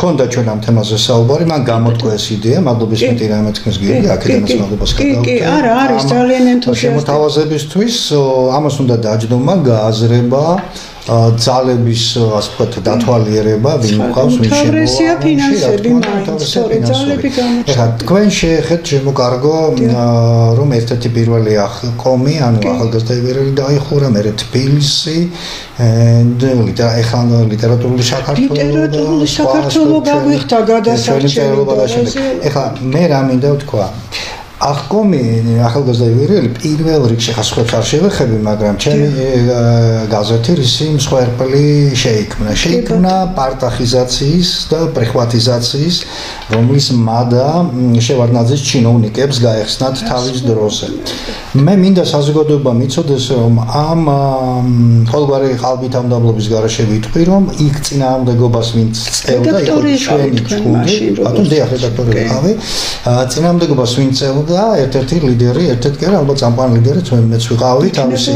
ქონდა ჩვენ ამ თემაზე საუბარი, მან გამოთქვა ეს იდეა, მადლობის მეტი რამე თქვენს გიორგი, აქედანაც მადლობას გადავუხდით. კი, არა, არის ძალიან ენთუზიასტი. შემოთავაზებისთვის ამას უნდა დაჯდომა, გააზრება, ძალების ასე ვთქვათ დათვალიერება, ვინ მოყავს, ვინ შემოვა. თავრესია ფინანსები, სწორედ ძალები გამოჩნდა. ეხლა თქვენ შეეხეთ შემოკარგო, რომ ერთ-ერთი პირველი კომი, ანუ ახალგაზრდაებრივი დაიხურა, მერე თბილისი, ეხლა ლიტერატურული საქართველო გაგვიხდა გადასარჩევი. ეხლა მე რა მინდა ვთქვა. ახკომი ახალგაზრდაებრივი პირველ რიგში ხასხვებს არ შევეხები, მაგრამ ჩემი გაზეთი რისი მსხვერპლი შეიქმნა პარტახიზაციის და პრივატიზაციის, რომლის მადა შევარდნაძის ჩინოვნიკებს გაეხსნათ თავის დროზე. მე მინდა საზოგადოება მიცოდეს, რომ ამ ყოველგვარი ყალბითამდაბლობის გარეშე ვიტყვი, რომ იქ წინააღმდეგობას ვინც წევდა, იყო ჩვენი ჯგუფი, ბატონო დიახ, რედაქტორი ვიყავი, წინააღმდეგობას ვინც წევდა და ერთ-ერთი ლიდერი, ერთ-ერთი კი არა, ალბათ წამყვანი ლიდერიც მეც ვიყავი, თავისი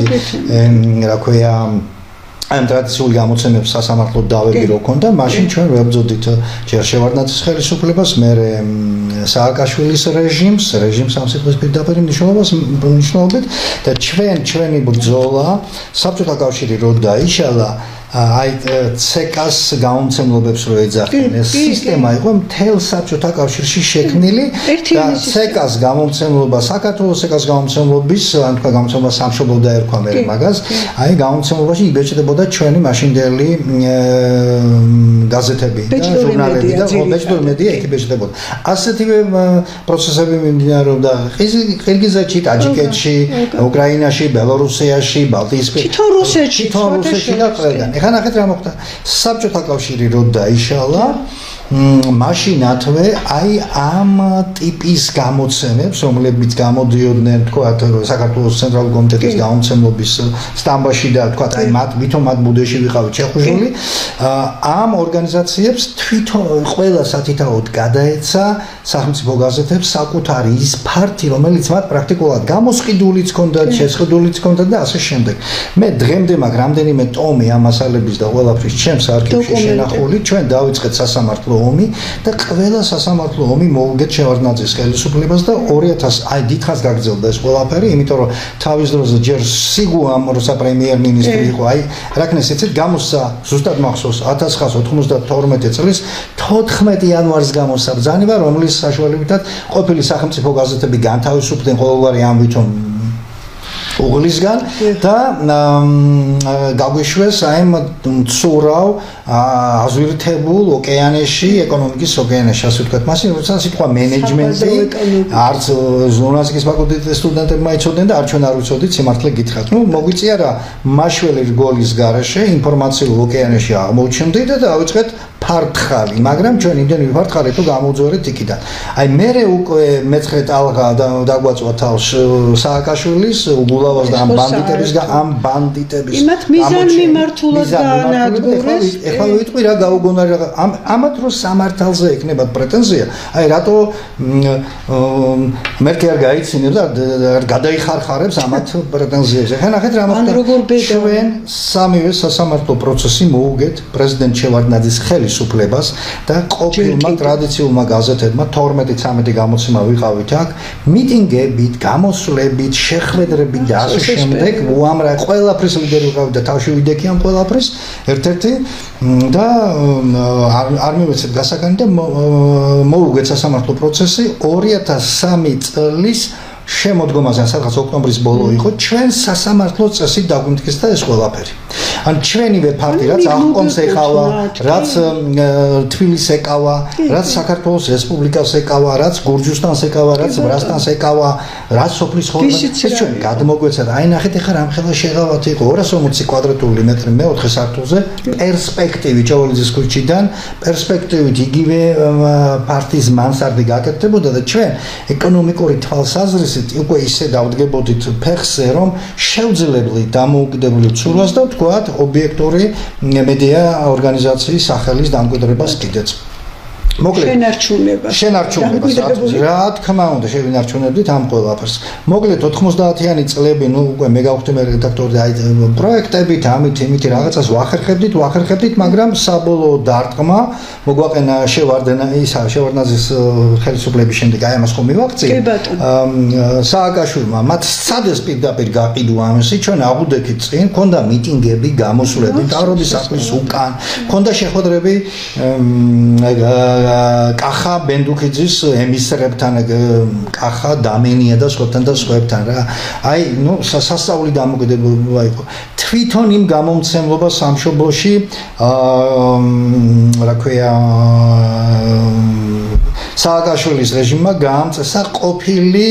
რა ქვია ამ ტრადიციული გამოცემების სასამართლოდ დავები რო ქონდა, მაშინ ჩვენ ვებრძოდით ჯერ შევარდნაძის ხელისუფლებას, მერე სააკაშვილის რეჟიმს ამ სიტყვის პირდაპირ მნიშვნელობით და ჩვენი ბრძოლა საბჭოთა კავშირი რო დაიშალა, აი ცეკას გამომცემლობებს რო ეძახდნენ, ეს სისტემა იყო მთელ საბჭოთა კავშირში შექმნილი და ცეკას გამომცემლობა, საქართველოს ცეკას გამომცემლობის, ან თქვა გამომცემლობა სამშობლო დაერქვა მე მაგას, აი გამომცემლობაში იბეჭდებოდა ჩვენი მაშინდელი გაზეთები და ჟურნალები და ბეჭდური მედია იქ იბეჭდებოდა. ასეთივე პროცესები მიმდინარეობდა ყირგიზეთში, ტაჯიკეთში, უკრაინაში, ბელორუსიაში, ბალტიისპირეთში, რუსეთში და ყველგან. ეხლა ნახეთ რა მოხდა. საბჭოთა კავშირი რო დაიშალა, მაშინათვე აი ამ ტიპის გამოცემებს, რომლებიც გამოდიოდნენ, თქვათ, საქართველოს ცენტრალური კომიტეტის გამომცემლობის სტამბაში და თქვათ, აი ვითომ მათ ბუდეში ვიყავი ჩეხუჟული, ამ ორგანიზაციებს თვითონ ყველა სათითაოდ გადაეცა სახელმწიფო გაზეთებს საკუთარი ის ფართი, რომელიც მათ პრაქტიკულად გამოსყიდულიც ჰქონდათ, შესყიდულიც ჰქონდათ და ასე შემდეგ. მე დღემდე მაგ რამდენიმე ტომი ამ მასალების და ყველაფრის ჩემს არქივში შენახული, ჩვენ დავიწყეთ სასამართლო ომი და ყველა სასამართლო ომი მოუგეთ შევარდნაძის ხელისუფლებას და 2000 აი დიდხანს გაგრძელდა ეს ყველაფერი, იმიტომ რომ თავის დროზე ჯერ სიგუ ამ როცა პრემიერ-მინისტრი იყო, აი რა ქნეს იცით, გამოსცა ზუსტად მახსოვს 1992 წლის 14 იანვარს გამოსცა ბრძანება, რომლის საშუალებითაც ყოფილი სახელმწიფო გაზეთები განთავისუფლდნენ ყოველგვარი ამბვითონ უღლისგან და გაგვიშვეს აი მცურავ აზვირთებულ ოკეანეში, ეკონომიკის ოკეანეში, ასე ვთქვათ. მაშინ როცა სიტყვა მენეჯმენტი არც ჟურნალისტიკის ფაკულტეტის სტუდენტებმა იცოდნენ და არც ჩვენ არ ვიცოდით სიმართლე გითხრათ. ნუ მოგვიწია რა, მაშველი რგოლის გარეშე ინფორმაციულ ოკეანეში აღმოჩნდით და დავიწყეთ ფართხალი, მაგრამ ჩვენ იმდენი ვიფართხარით, თუ გამოვძვერეთ იქიდან. აი მერე უკვე მეცხრე ტალღა დაგვაწვა თავს სააკაშვილის, უგულავას და ამ ბანდიტების იმათ მიზან მიმართულად დაანადგურეს. ეხლა ვიტყვი რა გაუგონარი რა ამათ რო სამართალზე ექნებათ პრეტენზია, აი რატო მერკე არ გაიცინებს და გადაიხარხარებს ამათ პრეტენზიებს. ეხლა ნახეთ რა მოხდა. ჩვენ სამივე სასამართლო პროცესი მოუგეთ პრეზიდენტ შევარდნაძის ხელისუფლებას და ყოფილმა ტრადიციულმა გაზეთებმა 12-13 გამოცემა ვიყავით აქ, მიტინგებით, გამოსვლებით, შეხვედრებით და ასე შემდეგ, უამრავი ყველაფრის ლიდერი ვიყავით და თავში ვიდექი ამ ყველაფრის ერთ-ერთი და არ მივეცეთ გასაგანი და მოუგეთ სასამართლო პროცესი 2003 წლის შემოდგომაზე, სადღაც ოქტომბრის ბოლო იყო, ჩვენ სასამართლო წესით დაგვიმტკიცდა ეს ყველაფერი. ან ჩვენივე ფარტი, რაც აღკომს ეხავა, რაც თბილისს ეკავა, რაც საქართველოს რესპუბლიკას ეკავა, რაც გურჯუსტანს ეკავა, რაც ბრასტანს ეკავა, რაც სოფლის ხოლმე ჩვენ გადმოგვეცათ. აი ნახეთ ეხლა რამხელა შეღავათ იყო 240 კვადრატული მეტრი მეოთხე სართულზე, პერსპექტივით ჩავალიძის ქუჩიდან, პერსპექტივით იგივე ფარტის მანსარდი გაკეთდებოდა და ჩვენ ეკონომიკური თვალსაზრისით უკვე ისე დავდგებოდით ფეხზე, რომ შევძლებლი დამოუკიდებლივ ცურვას და ვთქვათ ობიექტური მედია ორგანიზაციის სახელის დამკვიდრებას კიდეც. შენარჩუნებას რა თქმა უნდა შევინარჩუნებდით ამ ყველაფერს. მოკლედ 90-იანი წლები, უკვე მე გავხდი მე რედაქტორი, პროექტებით, ამით რაღაცას ვახერხებდით, მაგრამ საბოლოო დარტყმა მოგვაყენა შევარდნაძის ხელისუფლების შემდეგ აი ამას ხომ მივაღწია. სააკაშვილმა მათ სადეს პირდაპირ გაყიდვა ამისი, ჩვენ აღვდექით წინ, ქონდა მიტინგები, გამოსვლები, თავრობის სახლის უკან, ქონდა შეხვედრები კახა ბენდუქიძის ემისრებთან, კახა დამენია და სხვებთან რა. აი, სასწაული დამოკიდებულება იყო. თვითონ იმ გამომცემლობა სამშობლოში, რა ქვია, სააკაშვილის რეჟიმმა გაამწესა ყოფილი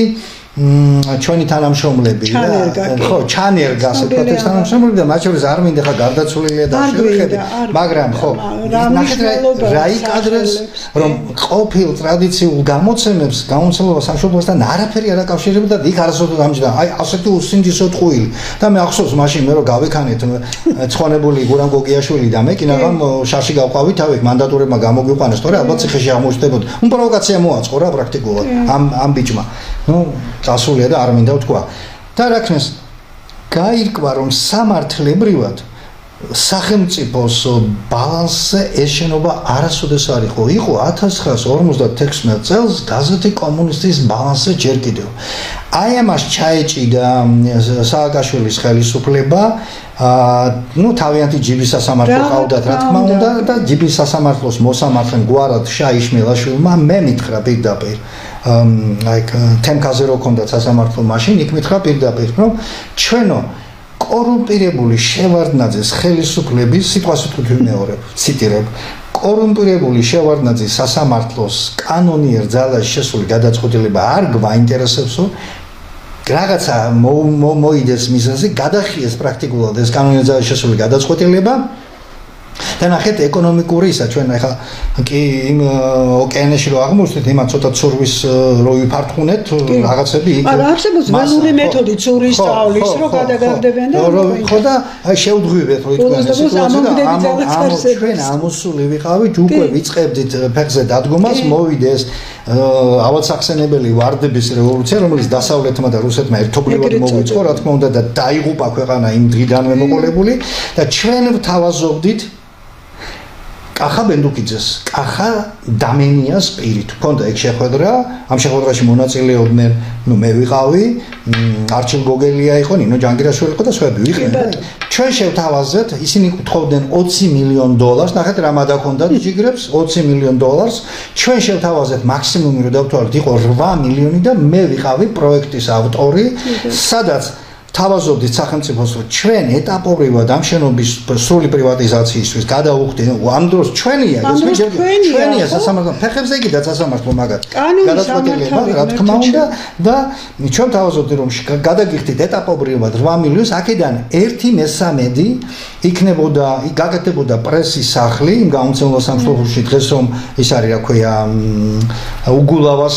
ჩვენი თანამშრომლები ხო ჩანერგა ასე ვთქვათ ეს თანამშრომლები და მათ შორის არ მინდა ხა გარდაცვლილია და შევხედე მაგრამ ხო ნახეთ რა იკადრეს რომ ყოფილ ტრადიციულ გამოცემებს გამომცემლობა სამშობლოსთან არაფერი არ აკავშირებდა და იქ არასოდეს გამიჯდა აი ასეთი უსინჯისო ტყუილი და მე ახსოვს მაშინ მე რომ გავიქანეთ ცხონებული გურამ გოგიაშვილი და მე კინაღამ შარში გავყავით თავი მანდატურებმა გამოგვიყვანეს თორე ალბათ ციხეში აღმოჩნდებოდა პროვოკაცია მოაწყო რა პრაქტიკულად ამ ბიჭმა წასულია და არ მინდა ვთქვა. და რა ქნეს გაირკვა რომ სამართლებრივად სახელმწიფოს ბალანსზე ეს შენობა არასოდეს არ იყო. იყო 1956 წელს გაზეთი კომუნისტის ბალანსზე ჯერ კიდევ. აი ამას ჩაეჭიდა სააკაშვილის ხელისუფლება თავიანთი ჯიბის სასამართლო ყავდათ რა თქმა უნდა და ჯიბის სასამართლოს მოსამართლემ გვარად შაიშმელაშვილმა მე მითხრა პირდაპირ აი თემკაზე რო ქონდათ სასამართლო მაშინ იქ მითხრა პირდაპირ რომ ჩვენო კორუმპირებული შევარდნაძის ხელისუფლების სიტყვას ვთქვით მეორებ ციტირებ კორუმპირებული შევარდნაძის სასამართლოს კანონიერ ძალაში შესული გადაწყვეტილება არ გვაინტერესებსო რაღაცა მოიდეს მიზანზე გადახიეს პრაქტიკულად ეს კანონიერ ძალაში შესული გადაწყვეტილება და ნახეთ ეკონომიკური ისა ჩვენ ახლა კი იმ ოკეანეში რო აღმოვჩნდით იმან ცოტა ცურვის რო ვიფართხუნეთ რაღაცები იქ არა არსებობს ველური მეთოდი ცურის სწავლის რო გადაგარდებენ და ხო და აი შევდღვივეთ რო ითქვას ჩვენ ამოსული ვიყავით უკვე ვიწყებდით ფეხზე დადგომას მოვიდეს ავადსახსენებელი ვარდების რევოლუცია რომელიც დასავლეთმა და რუსეთმა ერთობლივად მოვიწყო რა თქმა უნდა და დაიღუპა ქვეყანა იმ დღიდანვე მოყოლებული და ჩვენ ვთავაზობდით კახა ბენდუქიძეს, კახა დამენიას პირით. ქონდა ეგ შეხვედრა, ამ შეხვედრაში მონაწილეობდნენ, მე ვიყავი, არჩილ გოგელია იყო, ნინო ჯანგირაშვილი იყო და სხვაები ვიყავენ. ჩვენ შევთავაზეთ, ისინი გთხოვდნენ $20 მილიონ, ნახეთ რა მადაქონდათ ჯიგრებს, $20 მილიონ. ჩვენ შევთავაზეთ მაქსიმუმი რო დავთვალოთ, იყო 8 მილიონი და მე ვიყავი პროექტის ავტორი, სადაც თავაზობდით სახელმწიფოს რომ ჩვენ ეტაპობრივად ამ შენობის სრული პრივატიზაციისთვის გადავუხდით ამ დროს ჩვენია სასამართლო ფეხებზე კიდე სასამართლო მაგათ გადაწყვეტილება რა თქმა უნდა და ჩვენ თავაზობდით რომ გადაგიხდით ეტაპობრივად 8 მილიონს აქედან 1/3 იქნებოდა გაკეთებოდა პრესის სახლი იმ გამომცემლობა სამშობლოში დღეს რომ ის არის რა ქვია უგულავას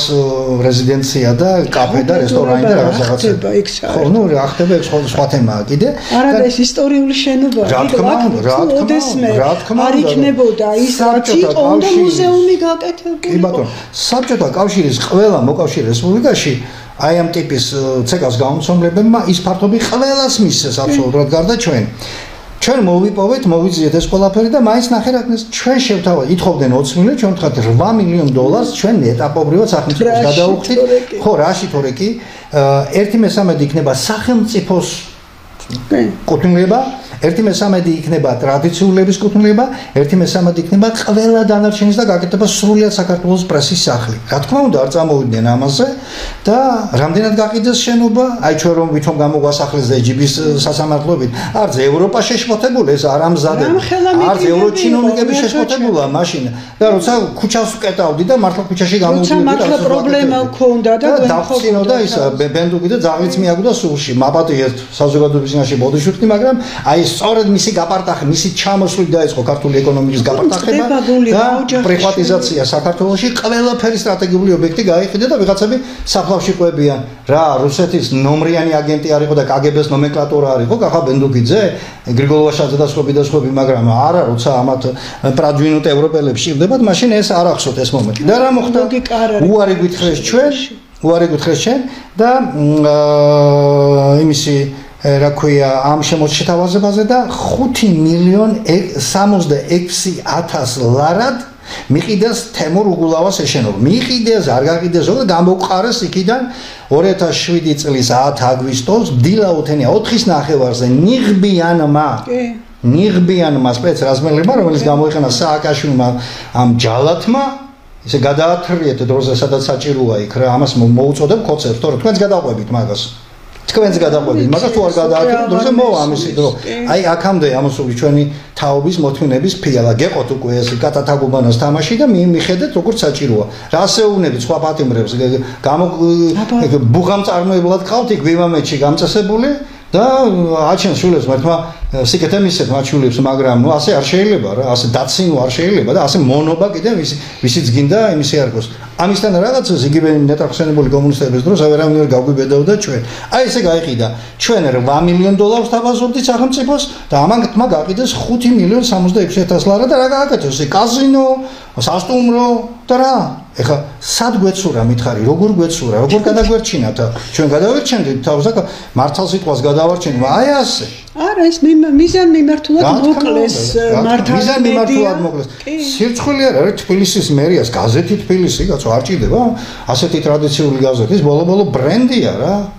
რეზიდენცია და კაფე და რესტორანი და რაღაცა ხო ნუ რა ხდება ეს სხვა თემაა კიდე არა და ეს ისტორიული შენობა რა თქმა უნდა არ იქნებოდა ის რაც იყო და მუზეუმი გაკეთებული კი ბატონო საბჭოთა კავშირის ყველა მოკავშირე რესპუბლიკაში აი ამ ტიპის ცეკავს გამომცემლებმა ის ფართობი ყველას მისცეს აბსოლუტურად გარდა ჩვენ მოვიპოვეთ, მოვიძიეთ ეს ყველაფერი და მაინც ნახე რა ქნეს ჩვენ შევთავაზეთ, ითხოვდნენ 20 მილიონი, ჩვენ ვთქვათ $8 მილიონ ჩვენ ეტაპობრივად სახელმწიფოს გადავუხდით. ხო, რაში თორე კი 1/3 იქნება სახელმწიფოს კუთვნილება, 1/3 იქნება ტრადიციულების კუთვნილება, 1/3 იქნება ყველა დანარჩენის და გაკეთება სრულად საქართველოს პრესის სახლი. რა თქმა უნდა, არ წამოვიდნენ ამაზე და რამდენად გაყიდეს შენობა, აი ჩვენ რომ ვითომ გამოგვასახლეს და ჯიბის სასამართლოებით, არც ევროპა შეშფოთებული, ეს არ ამზადება. არც ევროჩინოვნიკები შეშფოთებულა მაშინ. და როცა ქუჩას ვკეტავდი და მართლა ქუჩაში გამოვიდი და მართლა პრობლემა გქონდა და და ის ბენდუკი და ძაღლიც მიაგდო სულში. მაპატიეთ საზოგადოების წინაშე ბოდიშუტკი, მაგრამ აი სწორედ მისი გაპარტახება, მისი ჩამოსვლით დაიწყო ქართული ეკონომიკის გაპარტახება და პრივატიზაცია საქართველოში, ყველაფერი სტრატეგიული ობიექტი გაიყიდა და ვიღაცები საფლავში ყვებიან. რა, რუსეთის ნომრიანი აგენტი არ იყო და კგბ-ს ნომენკლატურა არ იყო, კახა ბენდუკიძე, გრიგოლ ვაშაძე და სხვები, მაგრამ არა, როცა ამათ პრაჯვინუტ ევროპელებს ჭირდებათ, მაშინ ეს არ ახსოვთ ეს მომენტი. და რა მოხდა? უარი გითხრეს ჩვენ და იმისი რა ქვია ამ შემოჩთავაზებაზე და 5,66,000 ლარად მიყიდეს თემურ უგულავას ეშენობა. მიყიდეს, არ გაკიდეს, ზოგადად გამოგყარეს იქიდან 2007 წლის 10 აგვისტოს დილაუთენია 4-9-ზე ნიღბიანმა სპეც რაზმელებმა, რომელიც გამოიყენა სააკაშვილმა ამ ჯალათმა, ისე გადაათრიეთ დროზე, სადაც საჭიროა იქ რა, ამას მოუწოდებ კოცებს, თორე თქვენც გადაყვებით მაგას. თქვენც გადაყვებით, მაგას თუ არ გადაათრიეთ დროზე მოვა ამისი დრო. აი აქამდე ამოსული ჩვენი თაობის მოთმინების ფიალა გეყოთ უკვე ეს კატათაგუბანოს თამაში და მიხედეთ როგორც საჭიროა. რასეუნებით სხვა პატიმრებს ბუღამ წარმოებლად ყავთ იქ ვიმამეთში გამწესებული და აჩენს შულებს მართლა სიკეთე მისცეთ მათ შულებს, მაგრამ ნუ ასე არ შეიძლება რა, ასე დაცინო არ შეიძლება და ასე მონობა კიდე ვისიც გინდა იმისი არ გქოს. ამისთან რაღაცას იგივე ნეტახსენებული კომუნისტების დროს ავერავინ ვერ გავგვიბედავდა ჩვენ. აი ესე გაიყიდა. ჩვენ $8 მილიონ თავაზობდით სახელმწიფოს და ამან თმა გაყიდეს $5,76,000 ლარა და რა გააკეთეს? კაზინო, სასტუმრო და რა? ეხლა სად გვეცურა მითხარი, როგორ გვეცურა, როგორ გადაგვერჩინათ? ჩვენ გადავერჩენდით თავს და მართალ სიტყვას გადავარჩენთ, აი ასე. არა, ეს მიზან მიმართულად მოკლეს მიზან მიმართულად მოკლეს. სირცხვილი არ არის თბილისის მერიას, გაზეთი თბილისი, კაცო, არ ჭირდება ასეთი ტრადიციული გაზეთის, ბოლო-ბოლო ბრენდია რა.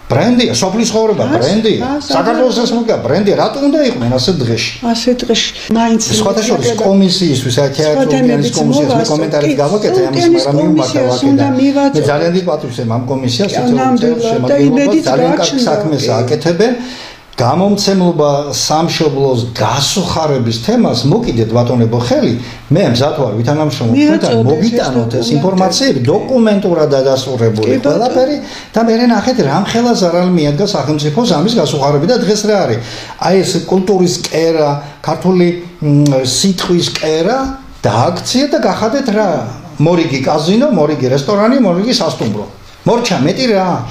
ბრენდია, სოფლის ცხოვრება ბრენდია. საქართველოს რესპუბლიკა ბრენდია, რატო უნდა იყვნენ ასე დღეში? ასე დღეში. მაინც სხვათა შორის კომისიისთვის, თეატრალური კომისიის მე კომენტარით გავაკეთე ამის, მაგრამ მიმართა ვაკეთა. მე ძალიან დიპატრუსებ ამ კომისიას, სოციალურ შემადგენლობას, ძალიან კარგ საქმეს აკეთებენ. გამომცემლობა სამშობლოს გასუხარების თემას მოკიდეთ ბატონებო ხელი, მე მზად ვარ ვითანამშრომლობ თქვენთან, მოგიტანოთ ეს ინფორმაციები დოკუმენტურად დადასტურებული ყველაფერი და მე ნახეთ რამხელა ზარალი მიადგა სახელმწიფოს ამის გასუხარები და დღეს რა არის? აი ეს კულტურის კერა, ქართული სიტყვის კერა დააქციეთ და გახადეთ რა? მორიგი კაზინო, მორიგი რესტორანი, მორიგი სასტუმრო. მორჩა მეტი რა.